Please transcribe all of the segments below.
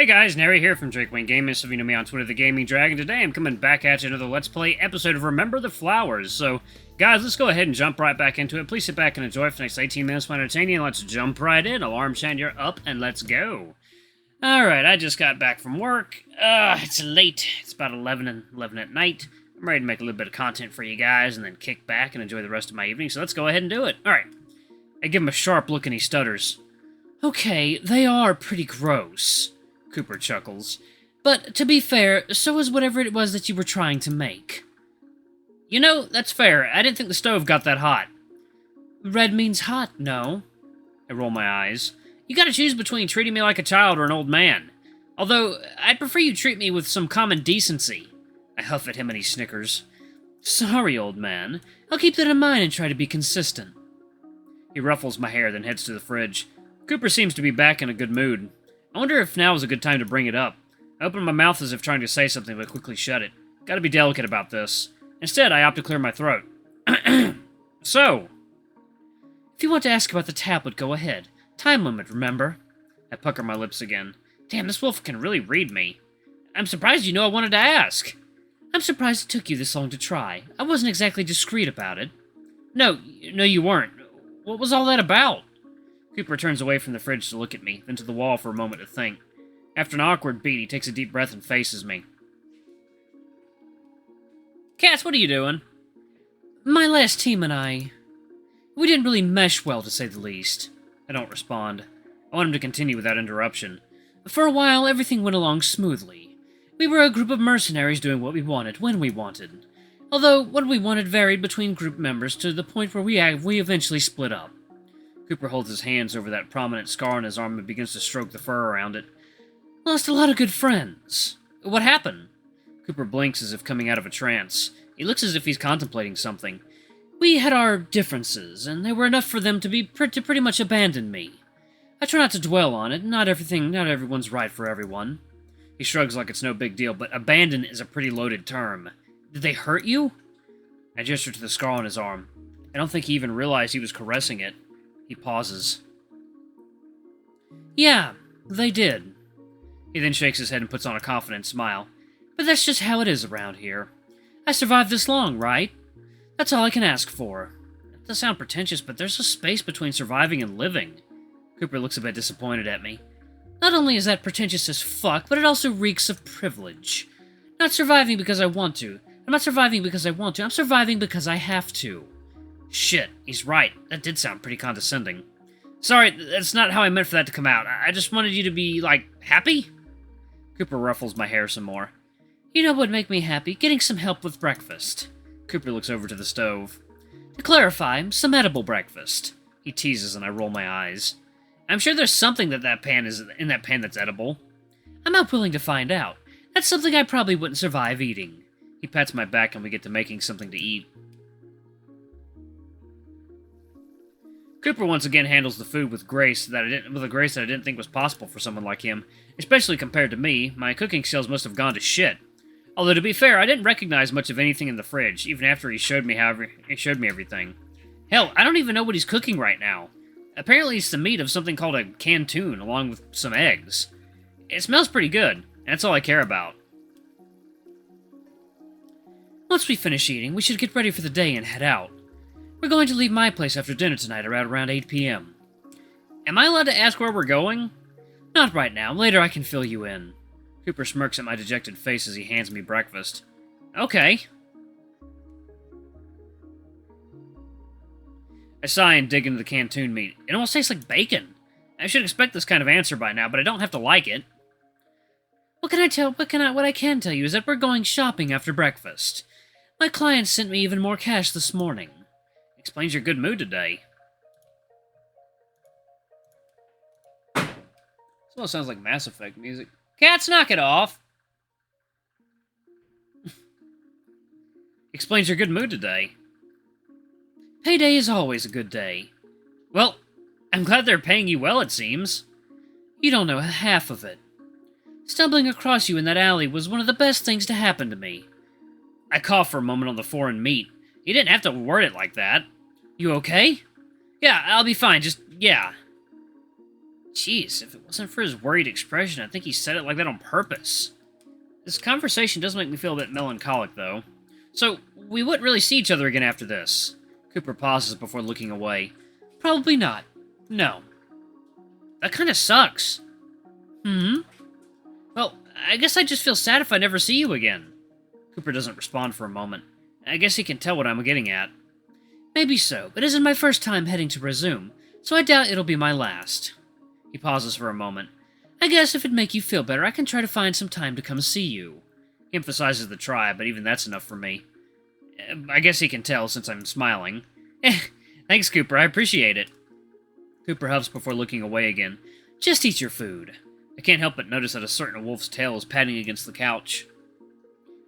guys, Nary here from Drakewing Gaming. So if you know me on Twitter, the Gaming Dragon. Today I'm coming back at you another Let's Play episode of Remember the Flowers. So, guys, let's go ahead and jump right back into it. Please sit back and enjoy for the next 18 minutes of entertaining, and let's jump right in. Alarm sound, you're up, and let's go. Alright, I just got back from work. It's late. It's about 11 at night. I'm ready to make a little bit of content for you guys, and then kick back and enjoy the rest of my evening, so let's go ahead and do it. Alright. I give him a sharp look and he stutters. Okay, they are pretty gross. Cooper chuckles. But, to be fair, so is whatever it was that you were trying to make. You know, that's fair. I didn't think the stove got that hot. Red means hot, no? I roll my eyes. You gotta choose between treating me like a child or an old man. Although, I'd prefer you treat me with some common decency. I huff at him and he snickers. Sorry, old man. I'll keep that in mind and try to be consistent. He ruffles my hair, then heads to the fridge. Cooper seems to be back in a good mood. I wonder if now is a good time to bring it up. I open my mouth as if trying to say something, but quickly shut it. Gotta be delicate about this. Instead, I opt to clear my throat. So, if you want to ask about the tablet, go ahead. Time limit, remember? I pucker my lips again. Damn, this wolf can really read me. I'm surprised you know I wanted to ask. I'm surprised it took you this long to try. I wasn't exactly discreet about it. No, you weren't. What was all that about? Cooper turns away from the fridge to look at me, then to the wall for a moment to think. After an awkward beat, he takes a deep breath and faces me. Cass, what are you doing? My last team and I... We didn't really mesh well, to say the least. I don't respond. I want him to continue without interruption. For a while, everything went along smoothly. We were a group of mercenaries doing what we wanted, when we wanted. Although, what we wanted varied between group members to the point where we eventually split up. Cooper holds his hands over that prominent scar on his arm and begins to stroke the fur around it. Lost a lot of good friends. What happened? Cooper blinks as if coming out of a trance. He looks as if he's contemplating something. We had our differences, and they were enough for them to pretty much abandon me. I try not to dwell on it. Not everyone's right for everyone. He shrugs like it's no big deal, but abandon is a pretty loaded term. Did they hurt you? I gesture to the scar on his arm. I don't think he even realized he was caressing it. He pauses. Yeah, they did. He then shakes his head and puts on a confident smile. But that's just how it is around here. I survived this long, right? That's all I can ask for. It does sound pretentious, but there's a space between surviving and living. Cooper looks a bit disappointed at me. Not only is that pretentious as fuck, but it also reeks of privilege. Not surviving because I want to. I'm not surviving because I want to. I'm surviving because I have to. Shit, he's right. That did sound pretty condescending. Sorry, that's not how I meant for that to come out. I just wanted you to be, happy? Cooper ruffles my hair some more. You know what would make me happy? Getting some help with breakfast. Cooper looks over to the stove. To clarify, some edible breakfast. He teases and I roll my eyes. I'm sure there's something in that pan that's edible. I'm not willing to find out. That's something I probably wouldn't survive eating. He pats my back and we get to making something to eat. Cooper once again handles the food with a grace that I didn't think was possible for someone like him, especially compared to me. My cooking skills must have gone to shit. Although to be fair, I didn't recognize much of anything in the fridge, even after he showed me everything. Hell, I don't even know what he's cooking right now. Apparently it's the meat of something called a cantoon, along with some eggs. It smells pretty good, and that's all I care about. Once we finish eating, we should get ready for the day and head out. We're going to leave my place after dinner tonight around 8 p.m. Am I allowed to ask where we're going? Not right now. Later I can fill you in. Cooper smirks at my dejected face as he hands me breakfast. Okay. I sigh and dig into the cantoon meat. It almost tastes like bacon. I should expect this kind of answer by now, but I don't have to like it. What I can tell you is that we're going shopping after breakfast. My client sent me even more cash this morning. Explains your good mood today. This almost sounds like Mass Effect music. Cats, knock it off! Explains your good mood today. Payday is always a good day. Well, I'm glad they're paying you well, it seems. You don't know half of it. Stumbling across you in that alley was one of the best things to happen to me. I coughed for a moment on the foreign meat. You didn't have to word it like that. You okay? Yeah, I'll be fine, yeah. Jeez, if it wasn't for his worried expression, I think he said it like that on purpose. This conversation does make me feel a bit melancholic, though. So, we wouldn't really see each other again after this. Cooper pauses before looking away. Probably not. No. That kinda sucks. Well, I guess I just feel sad if I never see you again. Cooper doesn't respond for a moment. I guess he can tell what I'm getting at. Maybe so, but it isn't my first time heading to Resume, so I doubt it'll be my last. He pauses for a moment. I guess if it'd make you feel better, I can try to find some time to come see you. He emphasizes the try, but even that's enough for me. I guess he can tell since I'm smiling. Thanks, Cooper, I appreciate it. Cooper huffs before looking away again. Just eat your food. I can't help but notice that a certain wolf's tail is patting against the couch.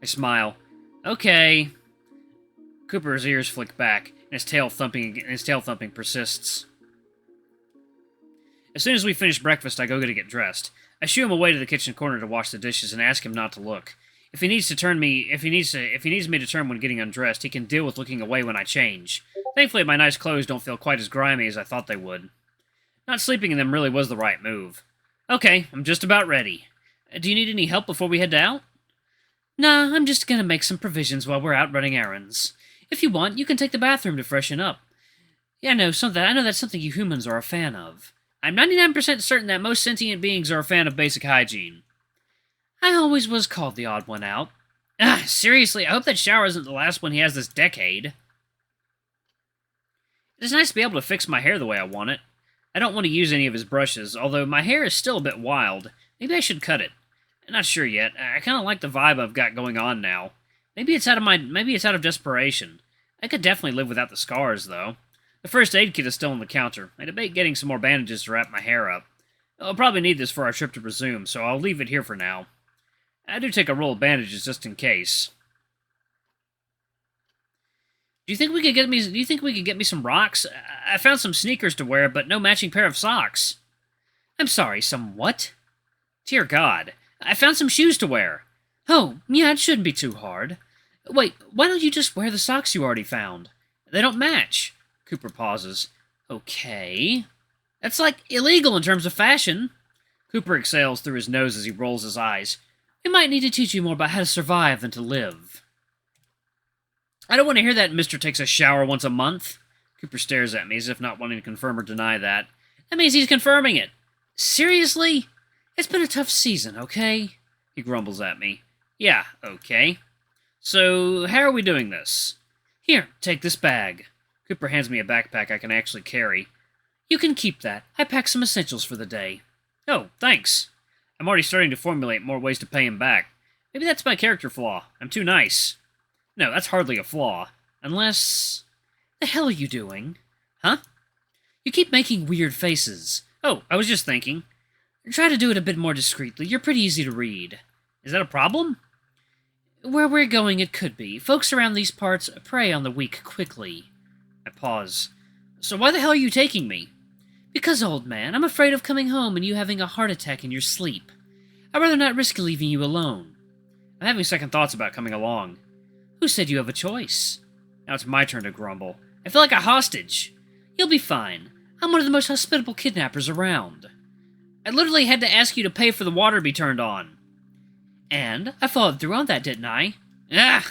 I smile. Okay. Cooper's ears flick back, and his tail thumping persists. As soon as we finish breakfast, I go to get dressed. I shoo him away to the kitchen corner to wash the dishes and ask him not to look. If he needs me to turn when getting undressed, he can deal with looking away when I change. Thankfully, my nice clothes don't feel quite as grimy as I thought they would. Not sleeping in them really was the right move. Okay, I'm just about ready. Do you need any help before we head out? Nah, I'm just gonna make some provisions while we're out running errands. If you want, you can take the bathroom to freshen up. Yeah, I know that's something you humans are a fan of. I'm 99% certain that most sentient beings are a fan of basic hygiene. I always was called the odd one out. Seriously, I hope that shower isn't the last one he has this decade. It is nice to be able to fix my hair the way I want it. I don't want to use any of his brushes, although my hair is still a bit wild. Maybe I should cut it. I'm not sure yet. I kind of like the vibe I've got going on now. Maybe it's out of desperation. I could definitely live without the scars, though. The first aid kit is still on the counter. I debate getting some more bandages to wrap my hair up. I'll probably need this for our trip to Resume, so I'll leave it here for now. I do take a roll of bandages just in case. Do you think we could get me some rocks? I found some sneakers to wear, but no matching pair of socks. I'm sorry, some what? Dear God, I found some shoes to wear. Oh, yeah, it shouldn't be too hard. Wait, why don't you just wear the socks you already found? They don't match. Cooper pauses. Okay. That's like illegal in terms of fashion. Cooper exhales through his nose as he rolls his eyes. We might need to teach you more about how to survive than to live. I don't want to hear that Mr. takes a shower once a month. Cooper stares at me as if not wanting to confirm or deny that. That means he's confirming it. Seriously? It's been a tough season, okay? He grumbles at me. Yeah, okay. So, how are we doing this? Here, take this bag. Cooper hands me a backpack I can actually carry. You can keep that. I packed some essentials for the day. Oh, thanks. I'm already starting to formulate more ways to pay him back. Maybe that's my character flaw. I'm too nice. No, that's hardly a flaw. Unless... The hell are you doing? Huh? You keep making weird faces. Oh, I was just thinking. Try to do it a bit more discreetly. You're pretty easy to read. Is that a problem? Where we're going, it could be. Folks around these parts prey on the weak quickly. I pause. So why the hell are you taking me? Because, old man, I'm afraid of coming home and you having a heart attack in your sleep. I'd rather not risk leaving you alone. I'm having second thoughts about coming along. Who said you have a choice? Now it's my turn to grumble. I feel like a hostage. You'll be fine. I'm one of the most hospitable kidnappers around. I literally had to ask you to pay for the water to be turned on. And I followed through on that, didn't I? I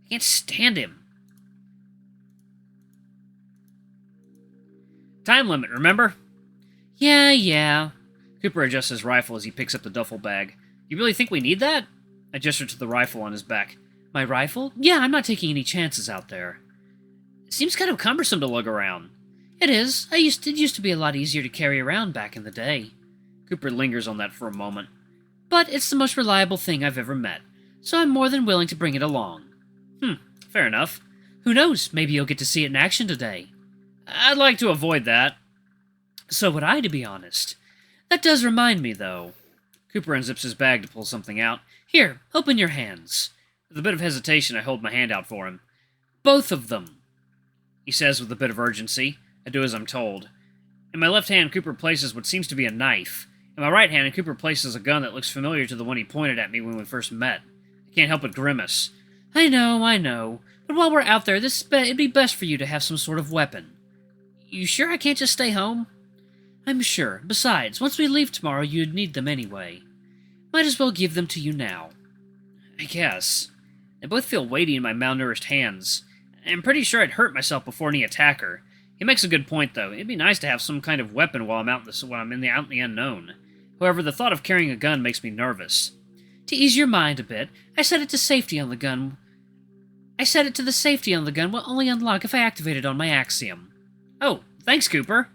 can't stand him. Time limit, remember? Yeah. Cooper adjusts his rifle as he picks up the duffel bag. You really think we need that? I gesture to the rifle on his back. My rifle? Yeah, I'm not taking any chances out there. It seems kind of cumbersome to lug around. It is. It used to be a lot easier to carry around back in the day. Cooper lingers on that for a moment. But it's the most reliable thing I've ever met, so I'm more than willing to bring it along. Fair enough. Who knows, maybe you'll get to see it in action today. I'd like to avoid that. So would I, to be honest. That does remind me, though. Cooper unzips his bag to pull something out. Here, open your hands. With a bit of hesitation, I hold my hand out for him. Both of them, he says with a bit of urgency. I do as I'm told. In my left hand, Cooper places what seems to be a knife. In my right hand, Cooper places a gun that looks familiar to the one he pointed at me when we first met. I can't help but grimace. I know. But while we're out there, it'd be best for you to have some sort of weapon. You sure I can't just stay home? I'm sure. Besides, once we leave tomorrow, you'd need them anyway. Might as well give them to you now. I guess. They both feel weighty in my malnourished hands. I'm pretty sure I'd hurt myself before any attacker. He makes a good point, though. It'd be nice to have some kind of weapon while I'm out in the unknown. However, the thought of carrying a gun makes me nervous. To ease your mind a bit, I set it to safety on the gun. I set it to the safety on the gun will only unlock if I activate it on my axiom. Oh, thanks, Cooper.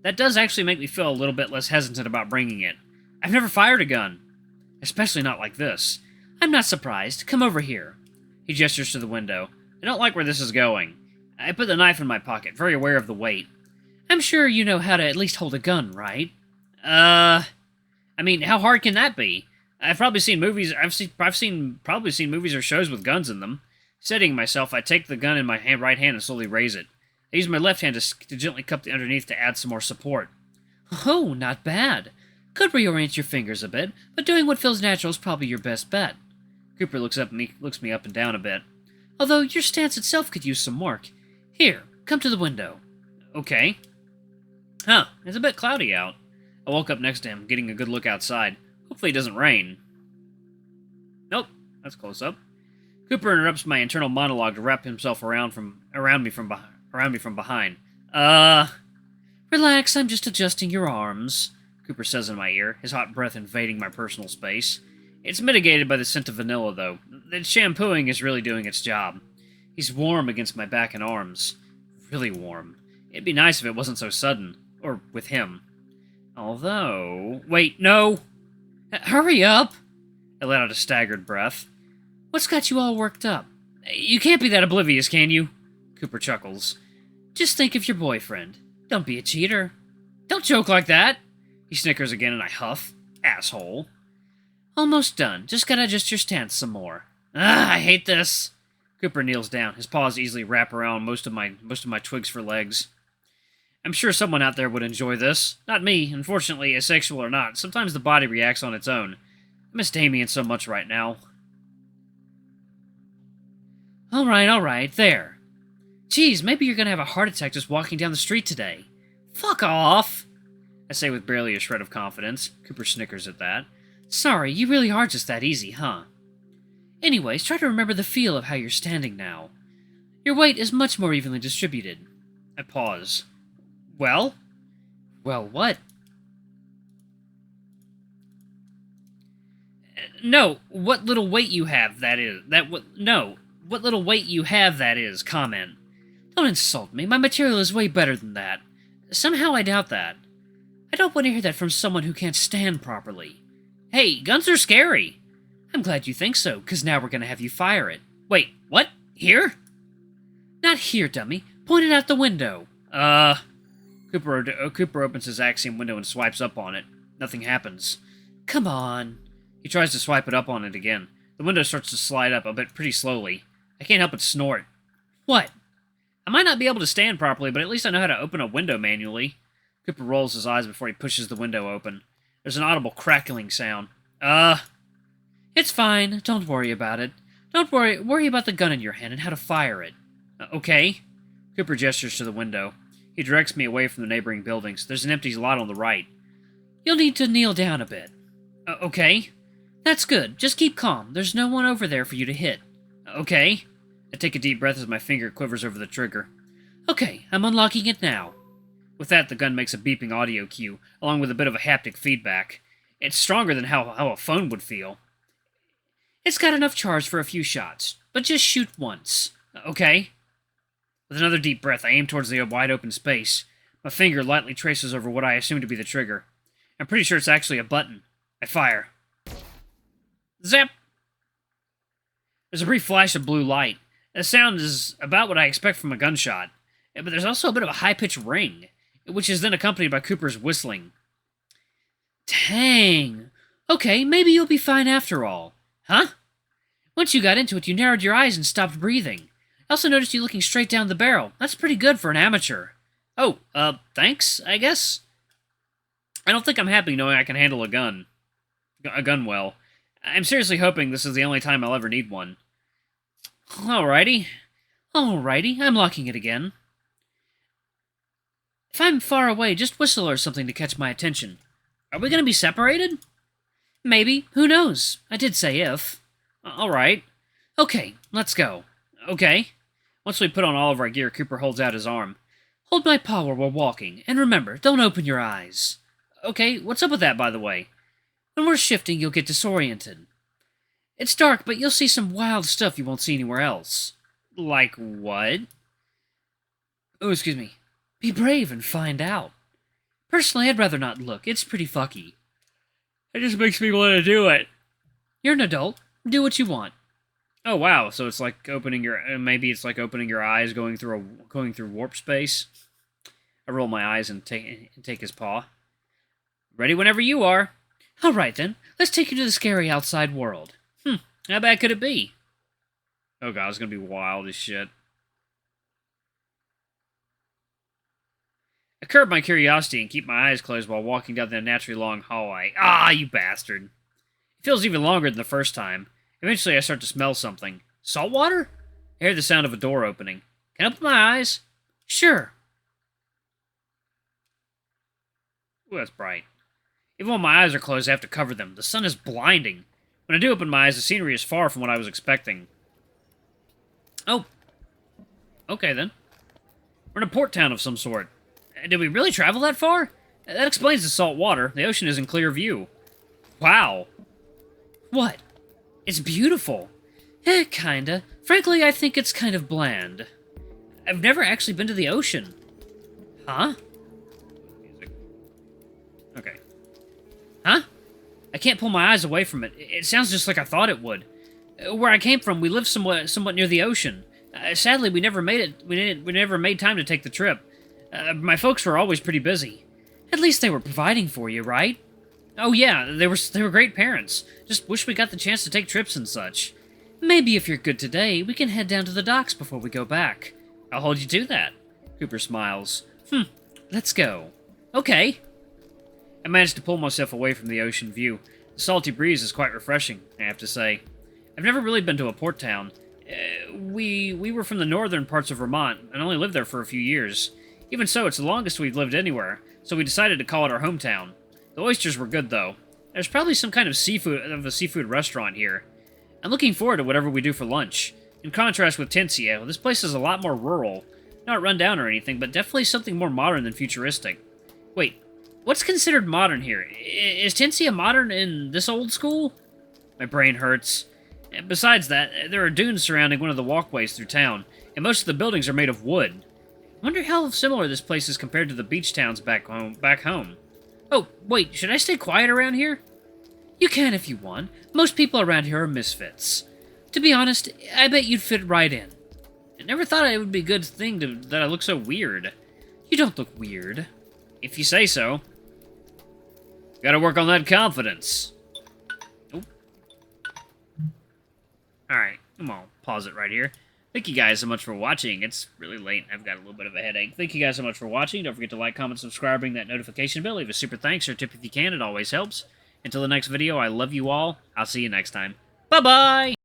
That does actually make me feel a little bit less hesitant about bringing it. I've never fired a gun. Especially not like this. I'm not surprised. Come over here. He gestures to the window. I don't like where this is going. I put the knife in my pocket, very aware of the weight. I'm sure you know how to at least hold a gun, right? I mean, how hard can that be? I've probably seen movies. Probably seen movies or shows with guns in them. Steadying myself, I take the gun in my right hand and slowly raise it. I use my left hand to gently cup the underneath to add some more support. Oh, not bad. Could reorient your fingers a bit, but doing what feels natural is probably your best bet. Cooper looks me up and down a bit. Although your stance itself could use some work. Here, come to the window. Okay. Huh, it's a bit cloudy out. I woke up next to him, getting a good look outside. Hopefully it doesn't rain. Nope, that's close up. Cooper interrupts my internal monologue to wrap himself around me from behind. Relax, I'm just adjusting your arms, Cooper says in my ear, his hot breath invading my personal space. It's mitigated by the scent of vanilla, though. The shampooing is really doing its job. He's warm against my back and arms. Really warm. It'd be nice if it wasn't so sudden. Or with him. Although... Wait, no! Hurry up! I let out a staggered breath. What's got you all worked up? You can't be that oblivious, can you? Cooper chuckles. Just think of your boyfriend. Don't be a cheater. Don't joke like that! He snickers again and I huff. Asshole. Almost done. Just gotta adjust your stance some more. I hate this. Cooper kneels down. His paws easily wrap around most of my twigs for legs. I'm sure someone out there would enjoy this. Not me, unfortunately, asexual or not. Sometimes the body reacts on its own. I miss Damien so much right now. Alright, there. Geez, maybe you're gonna have a heart attack just walking down the street today. Fuck off! I say with barely a shred of confidence. Cooper snickers at that. Sorry, you really are just that easy, huh? Anyways, try to remember the feel of how you're standing now. Your weight is much more evenly distributed. I pause. Well? Well, what? No, what little weight you have, that is. What little weight you have, that is, comment. Don't insult me. My material is way better than that. Somehow I doubt that. I don't want to hear that from someone who can't stand properly. Hey, guns are scary. I'm glad you think so, because now we're going to have you fire it. Wait, what? Here? Not here, dummy. Point it out the window. Cooper opens his axiom window and swipes up on it. Nothing happens. Come on. He tries to swipe it up on it again. The window starts to slide up, a bit pretty slowly. I can't help but snort. What? I might not be able to stand properly, but at least I know how to open a window manually. Cooper rolls his eyes before he pushes the window open. There's an audible crackling sound. It's fine. Don't worry about it. Don't worry about the gun in your hand and how to fire it. Okay. Cooper gestures to the window. He directs me away from the neighboring buildings. There's an empty lot on the right. You'll need to kneel down a bit. Okay. That's good. Just keep calm. There's no one over there for you to hit. Okay. I take a deep breath as my finger quivers over the trigger. Okay, I'm unlocking it now. With that, the gun makes a beeping audio cue, along with a bit of a haptic feedback. It's stronger than how a phone would feel. It's got enough charge for a few shots, but just shoot once. Okay. With another deep breath, I aim towards the wide-open space. My finger lightly traces over what I assume to be the trigger. I'm pretty sure it's actually a button. I fire. Zap! There's a brief flash of blue light. The sound is about what I expect from a gunshot, but there's also a bit of a high-pitched ring, which is then accompanied by Cooper's whistling. Dang! Okay, maybe you'll be fine after all. Huh? Once you got into it, you narrowed your eyes and stopped breathing. I also noticed you looking straight down the barrel. That's pretty good for an amateur. Oh, thanks, I guess? I don't think I'm happy knowing I can handle a gun. Well. I'm seriously hoping this is the only time I'll ever need one. Alrighty, I'm locking it again. If I'm far away, just whistle or something to catch my attention. Are we gonna be separated? Maybe. Who knows? I did say if. Alright. Okay, let's go. Okay. Once we put on all of our gear, Cooper holds out his arm. Hold my paw while we're walking, and remember, don't open your eyes. Okay, what's up with that, by the way? When we're shifting, you'll get disoriented. It's dark, but you'll see some wild stuff you won't see anywhere else. Like what? Oh, excuse me. Be brave and find out. Personally, I'd rather not look. It's pretty fucky. It just makes me want to do it. You're an adult. Do what you want. Oh wow! So it's like opening your maybe it's like opening your eyes, going through warp space. I roll my eyes and take his paw. Ready whenever you are. All right then. Let's take you to the scary outside world. How bad could it be? Oh god, it's gonna be wild as shit. I curb my curiosity and keep my eyes closed while walking down the naturally long hallway. Ah, you bastard! It feels even longer than the first time. Eventually, I start to smell something. Salt water? I hear the sound of a door opening. Can I open my eyes? Sure. Ooh, that's bright. Even when my eyes are closed, I have to cover them. The sun is blinding. When I do open my eyes, the scenery is far from what I was expecting. Oh. Okay, then. We're in a port town of some sort. Did we really travel that far? That explains the salt water. The ocean is in clear view. Wow. What? It's beautiful. Kinda. Frankly, I think it's kind of bland. I've never actually been to the ocean. Huh? Okay. Huh? I can't pull my eyes away from it. It sounds just like I thought it would. Where I came from, we lived somewhat near the ocean. Sadly, we never made it. We never made time to take the trip. My folks were always pretty busy. At least they were providing for you, right? Oh yeah, they were great parents. Just wish we got the chance to take trips and such. Maybe if you're good today, we can head down to the docks before we go back. I'll hold you to that. Cooper smiles. Let's go. Okay. I managed to pull myself away from the ocean view. The salty breeze is quite refreshing, I have to say. I've never really been to a port town. We were from the northern parts of Vermont and only lived there for a few years. Even so, it's the longest we've lived anywhere, so we decided to call it our hometown. The oysters were good, though. There's probably some kind of a seafood restaurant here. I'm looking forward to whatever we do for lunch. In contrast with Tensia, this place is a lot more rural. Not run down or anything, but definitely something more modern than futuristic. Wait, what's considered modern here? Is Tensia modern in this old school? My brain hurts. And besides that, there are dunes surrounding one of the walkways through town, and most of the buildings are made of wood. I wonder how similar this place is compared to the beach towns back home. Oh, wait, should I stay quiet around here? You can if you want. Most people around here are misfits. To be honest, I bet you'd fit right in. I never thought it would be a good thing that I look so weird. You don't look weird. If you say so. Gotta work on that confidence. Oh. Alright, come on, pause it right here. Thank you guys so much for watching. It's really late. I've got a little bit of a headache. Thank you guys so much for watching. Don't forget to like, comment, subscribe, ring that notification bell. Leave a super thanks or tip if you can. It always helps. Until the next video, I love you all. I'll see you next time. Bye-bye!